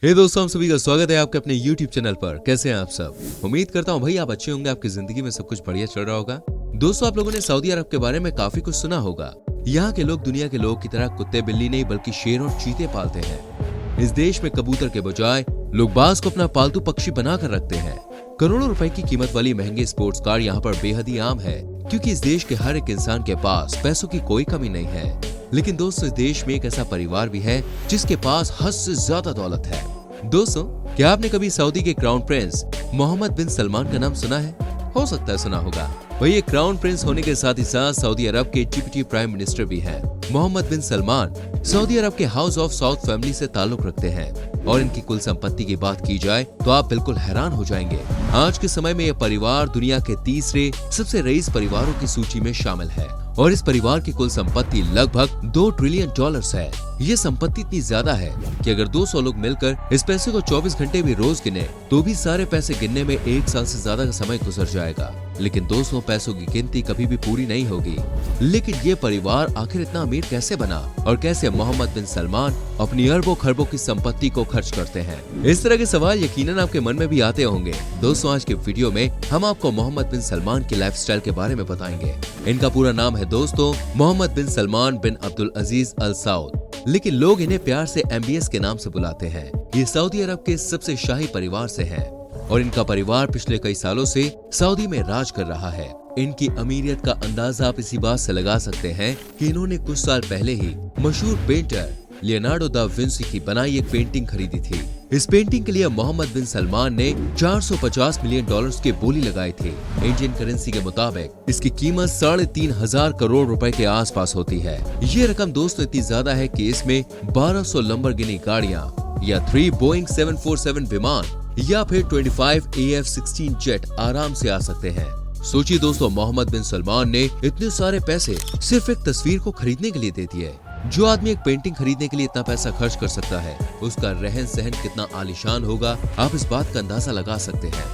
दोस्तों, हम सभी का स्वागत है आपके अपने YouTube चैनल पर। कैसे हैं आप सब? उम्मीद करता हूँ भाई आप अच्छे होंगे, आपकी जिंदगी में सब कुछ बढ़िया चल रहा होगा। दोस्तों, आप लोगों ने सऊदी अरब के बारे में काफी कुछ सुना होगा। यहाँ के लोग दुनिया के लोग की तरह कुत्ते बिल्ली नहीं बल्कि शेर और चीते पालते हैं। इस देश में कबूतर के बजाय लोग बाज को अपना पालतू पक्षी बनाकर रखते हैं। करोड़ों रुपए की कीमत वाली महंगे स्पोर्ट्स कार यहाँ पर बेहद ही आम है, क्योंकि इस देश के हर एक इंसान के पास पैसों की कोई कमी नहीं है। लेकिन दोस्तों, इस देश में एक ऐसा परिवार भी है जिसके पास हद से ज्यादा दौलत है। दोस्तों, क्या आपने कभी सऊदी के क्राउन प्रिंस मोहम्मद बिन सलमान का नाम सुना है? हो सकता है सुना होगा। वही ये क्राउन प्रिंस होने के साथ ही साथ सऊदी अरब के डिप्टी प्राइम मिनिस्टर भी हैं। मोहम्मद बिन सलमान सऊदी अरब के हाउस ऑफ साउद फैमिली से ताल्लुक रखते हैं और इनकी कुल संपत्ति की बात की जाए तो आप बिल्कुल हैरान हो जाएंगे। आज के समय में यह परिवार दुनिया के तीसरे सबसे रईस परिवारों की सूची में शामिल है और इस परिवार की कुल संपत्ति लगभग $2 ट्रिलियन है। ये संपत्ति इतनी ज्यादा है कि अगर 200 लोग मिलकर इस पैसे को 24 घंटे भी रोज गिने तो भी सारे पैसे गिनने में 1 साल से ज्यादा का समय गुजर जाएगा। लेकिन दोस्तों, पैसों की गिनती कभी भी पूरी नहीं होगी। लेकिन ये परिवार आखिर इतना अमीर कैसे बना और कैसे मोहम्मद बिन सलमान अपनी अरबों खरबों की संपत्ति को खर्च करते हैं? इस तरह के सवाल यकीनन आपके मन में भी आते होंगे। दोस्तों, आज के वीडियो में हम आपको मोहम्मद बिन सलमान की लाइफस्टाइल के बारे में बताएंगे। इनका पूरा नाम है दोस्तों मोहम्मद बिन सलमान बिन अब्दुल अजीज अल सऊद, लेकिन लोग इन्हें प्यार से MBS के नाम से बुलाते हैं। ये सऊदी अरब के सबसे शाही परिवार से हैं और इनका परिवार पिछले कई सालों से सऊदी में राज कर रहा है। इनकी अमीरियत का अंदाजा आप इसी बात से लगा सकते हैं कि इन्होंने कुछ साल पहले ही मशहूर पेंटर लियोनार्डो दा विंसी की बनाई एक पेंटिंग खरीदी थी। इस पेंटिंग के लिए मोहम्मद बिन सलमान ने $450 मिलियन की बोली लगाई थी। इंडियन करेंसी के मुताबिक इसकी कीमत 3,500 करोड़ रुपए के आसपास होती है। ये रकम दोस्तों इतनी ज्यादा है कि इसमें 1200 लंबरगिनी गाड़ियां या 3 बोइंग 747 विमान या फिर 25 AF-16 जेट आराम से आ सकते हैं। सोचिए दोस्तों, मोहम्मद बिन सलमान ने इतने सारे पैसे सिर्फ एक तस्वीर को खरीदने के लिए दे दिए। जो आदमी एक पेंटिंग खरीदने के लिए इतना पैसा खर्च कर सकता है, उसका रहन सहन कितना आलीशान होगा, आप इस बात का अंदाजा लगा सकते हैं।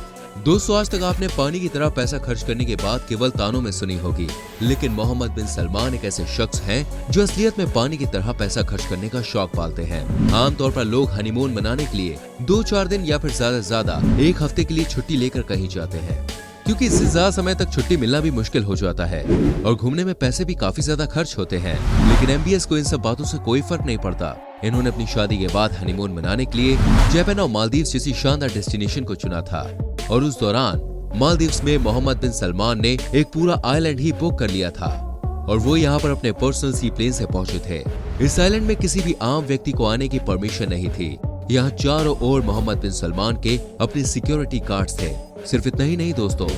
दोस्तों, आज तक आपने पानी की तरह पैसा खर्च करने के बाद केवल तानों में सुनी होगी, लेकिन मोहम्मद बिन सलमान एक ऐसे शख्स हैं जो असलियत में पानी की तरह पैसा खर्च करने का शौक पालते हैं। आमतौर पर लोग हनीमून मनाने के लिए 2-4 दिन या फिर ज्यादा 1 हफ्ते के लिए छुट्टी लेकर कहीं जाते हैं, क्योंकि इससे ज्यादा समय तक छुट्टी मिलना भी मुश्किल हो जाता है और घूमने में पैसे भी काफी ज्यादा खर्च होते हैं। लेकिन MBS को इन सब बातों से कोई फर्क नहीं पड़ता। इन्होंने अपनी शादी के बाद हनीमून मनाने के लिए जापान और मालदीव्स जैसी शानदार डेस्टिनेशन को चुना था और उस दौरान मालदीव्स में मोहम्मद बिन सलमान ने एक पूरा आइलैंड ही बुक कर लिया था और वो यहाँ पर अपने पर्सनल सी प्लेन से पहुंचे थे। इस आइलैंड में किसी भी आम व्यक्ति को आने की परमिशन नहीं थी। यहाँ चारों ओर मोहम्मद बिन सलमान के अपने सिक्योरिटी गार्ड्स थे। सिर्फ इतना ही नहीं दोस्तों,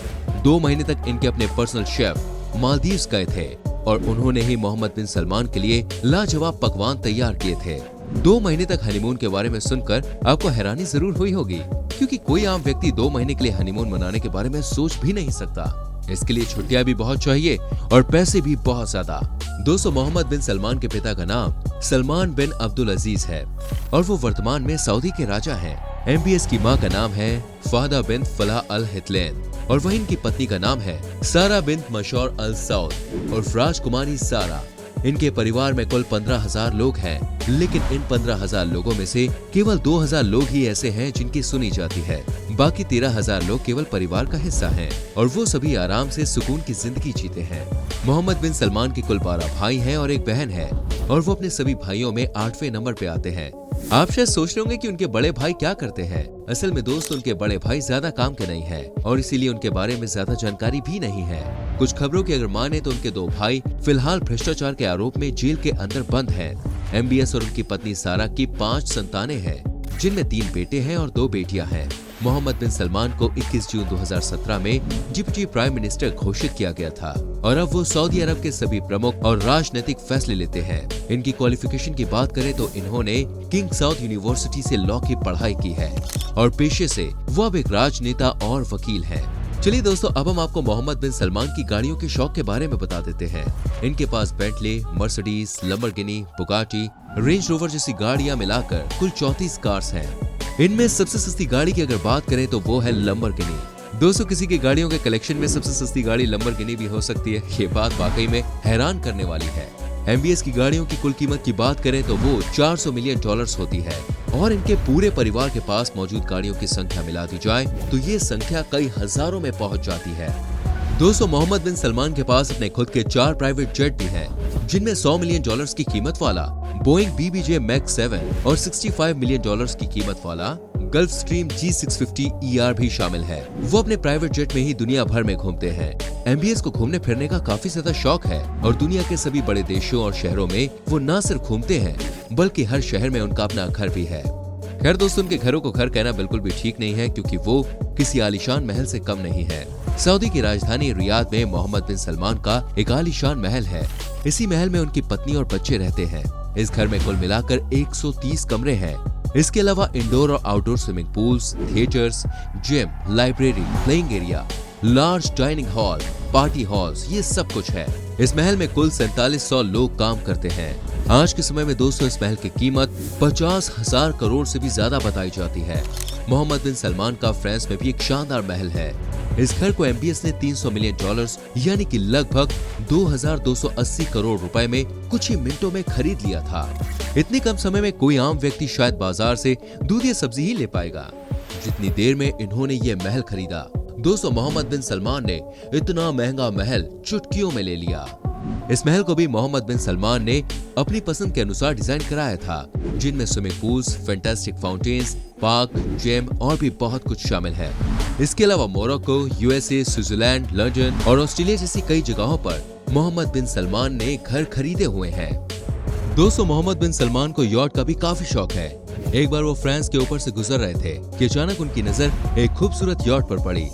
2 महीने तक इनके अपने पर्सनल शेफ मालदीव्स गए थे और उन्होंने ही मोहम्मद बिन सलमान के लिए लाजवाब पकवान तैयार किए थे। 2 महीने तक हनीमून के बारे में सुनकर आपको हैरानी जरूर हुई होगी, क्योंकि कोई आम व्यक्ति 2 महीने के लिए हनीमून मनाने के बारे में सोच भी नहीं सकता। इसके लिए छुट्टियां भी बहुत चाहिए और पैसे भी बहुत ज्यादा। दोस्तों, मोहम्मद बिन सलमान के पिता का नाम सलमान बिन अब्दुल अजीज है और वो वर्तमान में सऊदी के राजा हैं। MBS की मां का नाम है फादा बिन फलाह अल हितलैन और वहीं इनकी पत्नी का नाम है सारा बिन मशौर अल सऊद और राजकुमारी सारा। इनके परिवार में कुल 15,000 लोग हैं, लेकिन इन 15,000 लोगों में से केवल 2,000 लोग ही ऐसे हैं जिनकी सुनी जाती है। बाकी 13,000 लोग केवल परिवार का हिस्सा हैं और वो सभी आराम से सुकून की जिंदगी जीते हैं। मोहम्मद बिन सलमान के कुल 12 भाई हैं और एक बहन है और वो अपने सभी भाइयों में 8वें नंबर पे आते हैं। आप शायद सोच रहे होंगे कि उनके बड़े भाई क्या करते हैं। असल में दोस्तों, उनके बड़े भाई ज्यादा काम के नहीं हैं और इसीलिए उनके बारे में ज्यादा जानकारी भी नहीं है। कुछ खबरों की अगर माने तो उनके 2 भाई फिलहाल भ्रष्टाचार के आरोप में जेल के अंदर बंद हैं। MBS और उनकी पत्नी सारा की 5 संतानें हैं, जिनमें 3 बेटे हैं और 2 बेटियां हैं। मोहम्मद बिन सलमान को 21 जून 2017 में डिप्टी प्राइम मिनिस्टर घोषित किया गया था और अब वो सऊदी अरब के सभी प्रमुख और राजनीतिक फैसले लेते हैं। इनकी क्वालिफिकेशन की बात करें तो इन्होंने किंग साउथ यूनिवर्सिटी से लॉ की पढ़ाई की है और पेशे से वो अब एक राजनेता और वकील हैं। चलिए दोस्तों, अब हम आपको मोहम्मद बिन सलमान की गाड़ियों के शौक के बारे में बता देते हैं। इनके पास Bentley, Mercedes, Lamborghini, Bugatti, Range Rover जैसी गाड़ियां मिलाकर कुल 34 कार्स हैं। इनमें सबसे सस्ती गाड़ी की अगर बात करें तो वो है लंबरगिनी। दोस्तों, किसी की गाड़ियों के कलेक्शन में सबसे सस्ती गाड़ी लंबरगिनी भी हो सकती है, ये बात वाकई में हैरान करने वाली है। MBS की गाड़ियों की कुल कीमत की बात करें तो वो $400 मिलियन होती है। और इनके पूरे परिवार के पास मौजूद गाड़ियों की संख्या मिला दी जाए तो ये संख्या कई हजारों में पहुंच जाती है। दोस्तों, मोहम्मद बिन सलमान के पास अपने खुद के 4 प्राइवेट जेट भी हैं, जिनमें $100 मिलियन की कीमत वाला बोइंग BBJ Max 7 और $65 मिलियन की कीमत वाला गल्फ स्ट्रीम G650ER भी शामिल है। वो अपने प्राइवेट जेट में ही दुनिया भर में घूमते हैं। MBS को घूमने फिरने का काफी ज्यादा शौक है और दुनिया के सभी बड़े देशों और शहरों में वो न सिर्फ घूमते हैं बल्कि हर शहर में उनका अपना घर भी है। खैर दोस्तों, उनके घरों को घर कहना बिल्कुल भी ठीक नहीं है, क्योंकि वो किसी आलीशान महल से कम नहीं है। सऊदी की राजधानी रियाद में मोहम्मद बिन सलमान का एक आलीशान महल है। इसी महल में उनकी पत्नी और बच्चे रहते हैं। इस घर में कुल मिलाकर 130 कमरे हैं। इसके अलावा इंडोर और outdoor swimming pools, theatres, gym, library, playing area, large dining hall, party halls, ये सब कुछ है। इस महल में कुल 4700 लोग काम करते हैं। आज के समय में दोस्तों इस महल की कीमत 50,000 करोड़ से भी ज्यादा बताई जाती है। मोहम्मद बिन सलमान का फ्रांस में भी एक शानदार महल है। इस घर को MBS ने $300 मिलियन यानी कि लगभग 2280 करोड़ रुपए में कुछ ही मिनटों में खरीद लिया था। इतने कम समय में कोई आम व्यक्ति शायद बाजार से दूध या सब्जी ही ले पाएगा, जितनी देर में इन्होंने ये महल खरीदा। दोस्तों, मोहम्मद बिन सलमान ने इतना महंगा महल चुटकियों में ले लिया। इस महल को भी मोहम्मद बिन सलमान ने अपनी पसंद के अनुसार डिजाइन कराया था, जिनमें swimming pools, fantastic fountains, park, gym और भी बहुत कुछ शामिल है। इसके अलावा मोरक्को, USA, स्विट्जरलैंड, लंदन और ऑस्ट्रेलिया जैसी कई जगहों पर मोहम्मद बिन सलमान ने घर खरीदे हुए हैं। दोस्तों, मोहम्मद बिन सलमान को यॉट का भी काफी शौक है। एक बार वो फ्रांस के ऊपर से गुजर रहे थे कि अचानक उनकी नजर एक खूबसूरत यॉट पर पड़ी।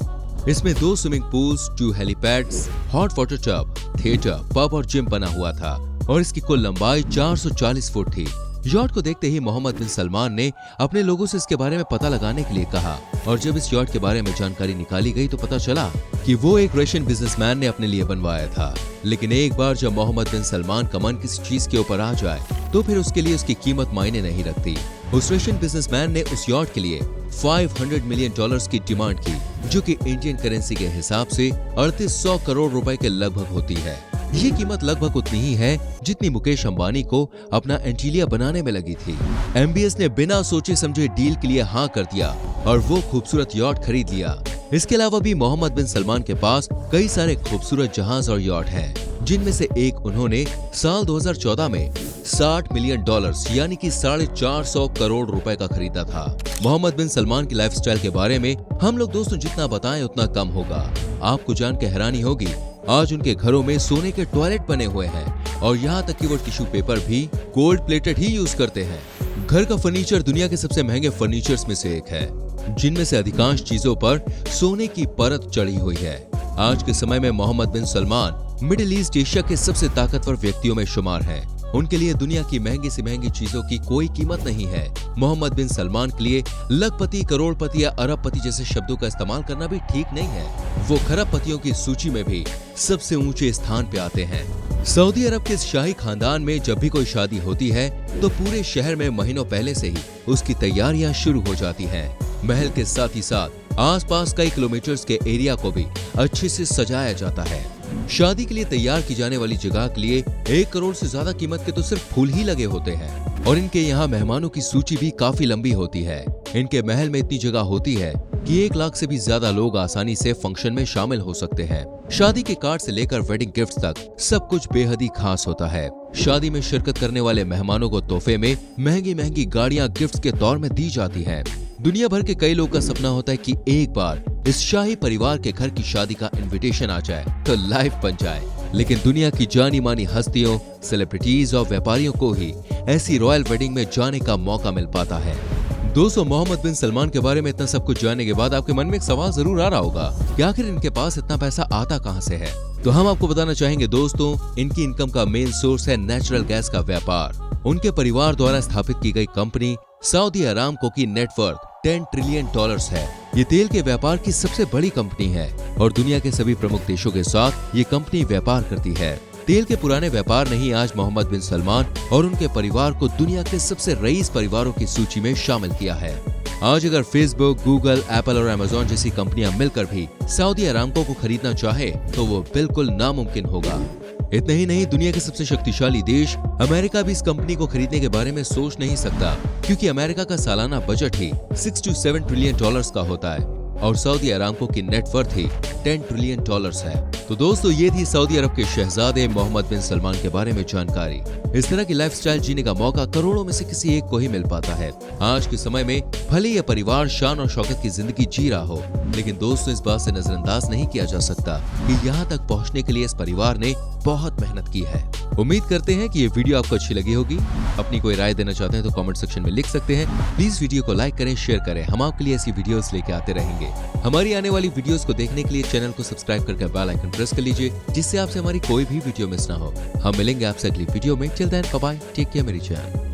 इसमें 2 swimming pools, 2 helipads, hot water tub, theatre, pub और जिम बना हुआ था और इसकी कुल लंबाई 440 फुट थी। यॉट को देखते ही मोहम्मद बिन सलमान ने अपने लोगों से इसके बारे में पता लगाने के लिए कहा और जब इस यॉट के बारे में जानकारी निकाली गई तो पता चला कि वो एक रशियन बिजनेसमैन ने अपने लिए बनवाया था। लेकिन एक बार जब मोहम्मद बिन सलमान का मन किसी चीज के ऊपर आ जाए तो फिर उसके लिए उसकी कीमत मायने नहीं रखती। उस रशियन बिजनेसमैन ने उस यॉट के लिए $500 मिलियन की डिमांड की, जो कि इंडियन करेंसी के हिसाब से 3800 करोड़ रुपए के लगभग होती है। ये कीमत लगभग उतनी ही है जितनी मुकेश अंबानी को अपना एंटीलिया बनाने में लगी थी। MBS ने बिना सोचे समझे डील के लिए हाँ कर दिया और वो खूबसूरत यॉट खरीद लिया। इसके अलावा भी मोहम्मद बिन सलमान के पास कई सारे खूबसूरत जहाज और यॉट हैं, जिनमें से एक उन्होंने साल 2014 में $60 मिलियन यानी कि 450 करोड़ रुपए का खरीदा था। मोहम्मद बिन सलमान की लाइफस्टाइल के बारे में हम लोग दोस्तों जितना बताएं उतना कम होगा। आपको जान के हैरानी होगी, आज उनके घरों में सोने के टॉयलेट बने हुए हैं और यहाँ तक कि वो टिश्यू पेपर भी गोल्ड प्लेटेड ही यूज करते हैं। घर का फर्नीचर दुनिया के सबसे महंगे फर्नीचर्स में से एक है, जिनमें से अधिकांश चीजों पर सोने की परत चढ़ी हुई है। आज के समय में मोहम्मद बिन सलमान मिडिल ईस्ट एशिया के सबसे ताकतवर व्यक्तियों में शुमार हैं। उनके लिए दुनिया की महंगी से महंगी चीजों की कोई कीमत नहीं है। मोहम्मद बिन सलमान के लिए लखपति, करोड़पति या अरबपति जैसे शब्दों का इस्तेमाल करना भी ठीक नहीं है। वो खरबपतियों की सूची में भी सबसे ऊंचे स्थान पे आते हैं। सऊदी अरब के इस शाही खानदान में जब भी कोई शादी होती है तो पूरे शहर में महीनों पहले से ही उसकी तैयारियां शुरू हो जाती हैं। महल के साथ ही साथ आसपास कई किलोमीटर्स के एरिया को भी अच्छे से सजाया जाता है। शादी के लिए तैयार की जाने वाली जगह के लिए 1 करोड़ से ज्यादा कीमत के तो सिर्फ फूल ही लगे होते हैं और इनके यहाँ मेहमानों की सूची भी काफी लंबी होती है। इनके महल में इतनी जगह होती है कि 1 लाख से भी ज्यादा लोग आसानी से फंक्शन में शामिल हो सकते हैं। शादी के कार्ड से लेकर वेडिंग गिफ्ट तक सब कुछ बेहद ही खास होता है। शादी में शिरकत करने वाले मेहमानों को तोहफे में महंगी महंगी गाड़ियां गिफ्ट के तौर में दी जाती हैं। दुनिया भर के कई लोगों का सपना होता है कि एक बार इस शाही परिवार के घर की शादी का इनविटेशन आ जाए तो लाइफ बन जाए, लेकिन दुनिया की जानी मानी हस्तियों, सेलिब्रिटीज और व्यापारियों को ही ऐसी रॉयल वेडिंग में जाने का मौका मिल पाता है। दोस्तों, मोहम्मद बिन सलमान के बारे में इतना सब कुछ जानने के बाद आपके मन में एक सवाल जरूर आ रहा होगा कि आखिर इनके पास इतना पैसा आता कहां से है। तो हम आपको बताना चाहेंगे दोस्तों, इनकी इनकम का मेन सोर्स है नेचुरल गैस का व्यापार। उनके परिवार द्वारा स्थापित की गई कंपनी सऊदी अरामको की नेटवर्थ $10 ट्रिलियन है। ये तेल के व्यापार की सबसे बड़ी कंपनी है और दुनिया के सभी प्रमुख देशों के साथ ये कंपनी व्यापार करती है। तेल के पुराने व्यापार ने ही आज मोहम्मद बिन सलमान और उनके परिवार को दुनिया के सबसे रईस परिवारों की सूची में शामिल किया है। आज अगर फेसबुक, गूगल, एप्पल और अमेज़न जैसी कंपनियां मिलकर भी सऊदी अरामको को खरीदना चाहे तो वो बिल्कुल नामुमकिन होगा। इतना ही नहीं, दुनिया के सबसे शक्तिशाली देश अमेरिका भी इस कंपनी को खरीदने के बारे में सोच नहीं सकता, क्योंकि अमेरिका का सालाना budget he 6 to 7 trillion dollars का होता है और सऊदी अरामको की नेटवर्थ ही 10 ट्रिलियन डॉलर्स है। तो दोस्तों, ये थी सऊदी अरब के शहजादे मोहम्मद बिन सलमान के बारे में जानकारी। इस तरह की लाइफस्टाइल जीने का मौका करोड़ों में से किसी एक को ही मिल पाता है। आज के समय में भले यह परिवार शान और शौकत की जिंदगी जी रहा हो, लेकिन दोस्तों इस बात से नजरअंदाज नहीं किया जा सकता कि यहाँ तक पहुँचने के लिए इस परिवार ने बहुत मेहनत की है। उम्मीद करते हैं कि ये वीडियो आपको अच्छी लगी होगी। अपनी कोई राय देना चाहते हैं तो कमेंट सेक्शन में लिख सकते हैं। प्लीज वीडियो को लाइक करें, शेयर करें। हम आपके लिए ऐसी वीडियोस लेके आते रहेंगे। हमारी आने वाली वीडियोस को देखने के लिए चैनल को सब्सक्राइब करके बेल आइकन प्रेस कर लीजिए, जिससे आपसे हमारी कोई भी वीडियो मिस ना हो। हम मिलेंगे आपसे अगली वीडियो में। Till then bye bye, take care मेरी जान।